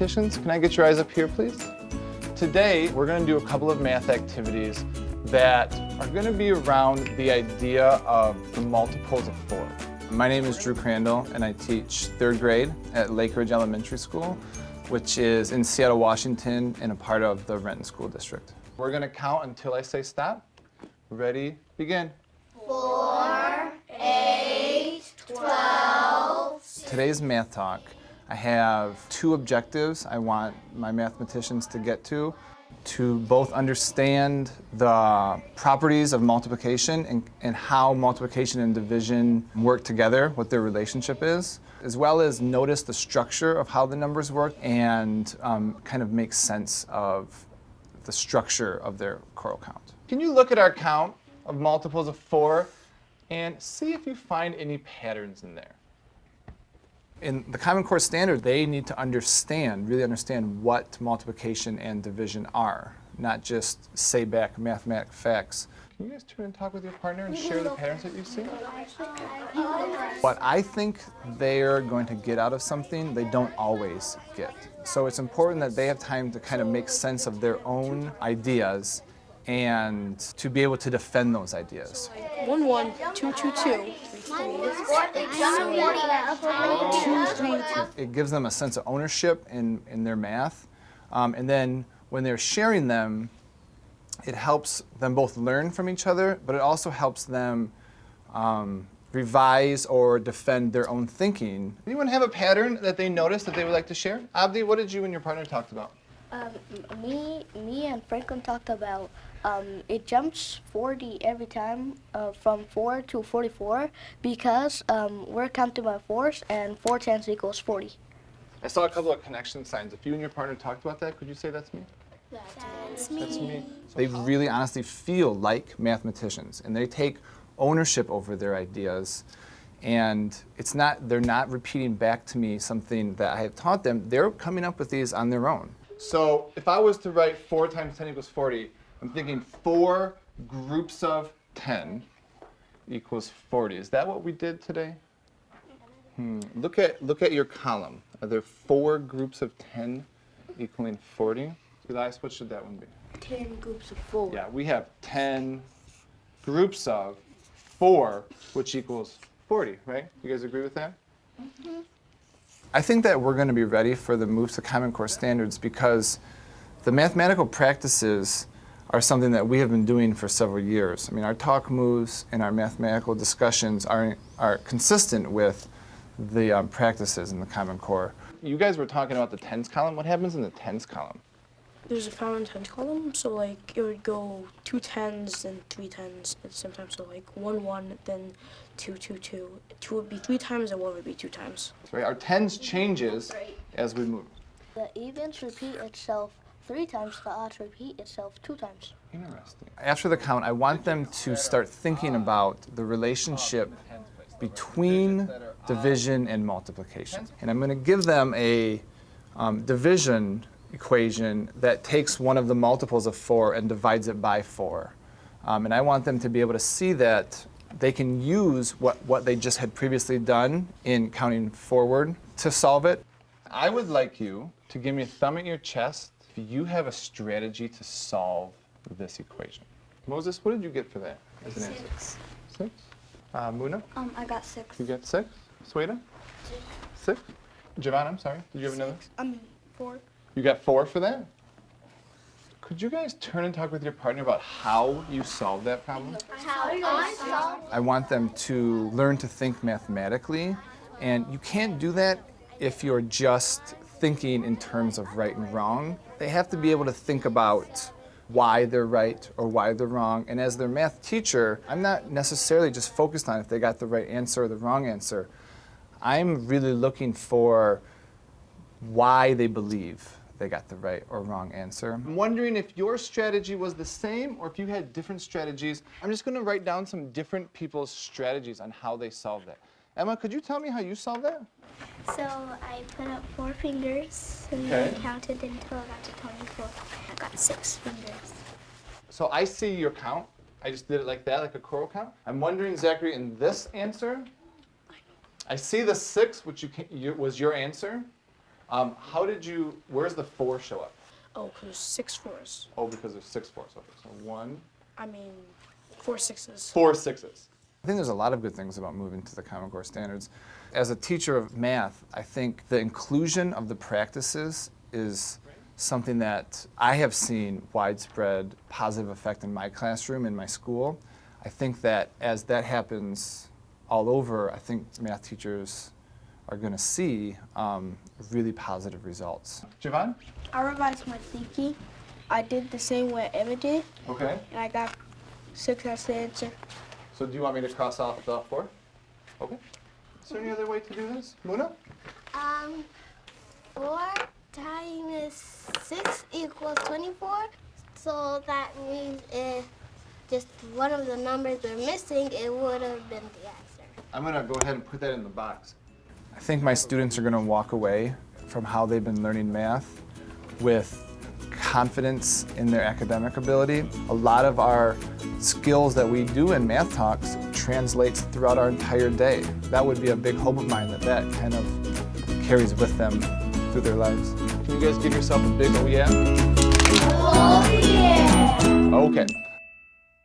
mathematicians, can I get your eyes up here, please? Today, we're going to do a couple of math activities that are going to be around the idea of the multiples of 4. My name is Drew Crandall, and I teach 3rd grade at Lake Ridge Elementary School, which is in Seattle, Washington, and a part of the Renton School District. We're going to count until I say stop. Ready, begin. 4, 8, 12. Today's math talk, I have 2 objectives I want my mathematicians to get to both understand the properties of multiplication and how multiplication and division work together, what their relationship is, as well as notice the structure of how the numbers work and kind of make sense of the structure of their choral count. Can you look at our count of multiples of 4 and see if you find any patterns in there? In the Common Core standard, they need to really understand what multiplication and division are, not just say back mathematic facts. Can you guys turn and talk with your partner and share the patterns that you see? What I think they're going to get out of something, they don't always get. So it's important that they have time to kind of make sense of their own ideas and to be able to defend those ideas. 1, 1, 2, 2, 2. It gives them a sense of ownership in their math. And then when they're sharing them, it helps them both learn from each other, but it also helps them revise or defend their own thinking. Anyone have a pattern that they noticed that they would like to share? Abdi, what did you and your partner talk about? Me and Franklin talked about it jumps 40 every time from 4 to 44 because we're counting by 4s and 4 times equals 40. I saw a couple of connection signs. If you and your partner talked about that, could you say that's me? That's That's me. They really honestly feel like mathematicians, and they take ownership over their ideas. And they're not repeating back to me something that I have taught them. They're coming up with these on their own. So if I was to write 4 times 10 equals 40, I'm thinking 4 groups of 10 equals 40. Is that what we did today? Look at your column. Are there 4 groups of 10 equaling 40? Elias, what should that one be? 10 groups of 4. Yeah, we have 10 groups of 4, which equals 40, right? You guys agree with that? Mm-hmm. I think that we're going to be ready for the move to Common Core standards because the mathematical practices are something that we have been doing for several years. I mean, our talk moves and our mathematical discussions are consistent with the practices in the Common Core. You guys were talking about the tens column. What happens in the tens column? There's a found in tens column, so like it would go 2 tens, then 3 tens at the same time. So like 1, 1, then 2, 2, 2. 2 would be 3 times and 1 would be 2 times. That's right. Our tens changes as we move. The evens repeat itself 3 times, the odds repeat itself 2 times. Interesting. After the count, I want them to start thinking about the relationship between division and multiplication. And I'm going to give them a division equation that takes one of the multiples of 4 and divides it by 4. And I want them to be able to see that they can use what they just had previously done in counting forward to solve it. I would like you to give me a thumb at your chest if you have a strategy to solve this equation. Moses, what did you get for that as an answer? 6. Muna? I got 6. You got 6? Sweta? 6. Javon, I'm sorry. Did you have another? 4. You got 4 for that? Could you guys turn and talk with your partner about how you solve that problem? I want them to learn to think mathematically, and you can't do that if you're just thinking in terms of right and wrong. They have to be able to think about why they're right or why they're wrong. And as their math teacher, I'm not necessarily just focused on if they got the right answer or the wrong answer. I'm really looking for why they believe they got the right or wrong answer. I'm wondering if your strategy was the same or if you had different strategies. I'm just going to write down some different people's strategies on how they solved that. Emma, could you tell me how you solved that? So I put up 4 fingers and then counted until I got to 24. I got 6 fingers. So I see your count. I just did it like that, like a choral count. I'm wondering, Zachary, in this answer, I see the 6, which was your answer. Where's the 4 show up? Oh, because there's 6 fours. Oh, because there's 6 fours. Okay, so 1, I mean, 4 sixes. 4 6s. I think there's a lot of good things about moving to the Common Core standards. As a teacher of math, I think the inclusion of the practices is something that I have seen widespread positive effect in my classroom, in my school. I think that as that happens all over, I think math teachers are going to see really positive results. Javon? I revised my thinking. I did the same way Emma did, Okay. and I got 6 as the answer. So do you want me to cross off the 4? Okay. Is there any other way to do this? Muna? 4 times 6 equals 24. So that means if just one of the numbers were missing, it would have been the answer. I'm going to go ahead and put that in the box. I think my students are going to walk away from how they've been learning math with confidence in their academic ability. A lot of our skills that we do in math talks translates throughout our entire day. That would be a big hope of mine, that kind of carries with them through their lives. Can you guys give yourself a big oh yeah? Oh yeah! Okay.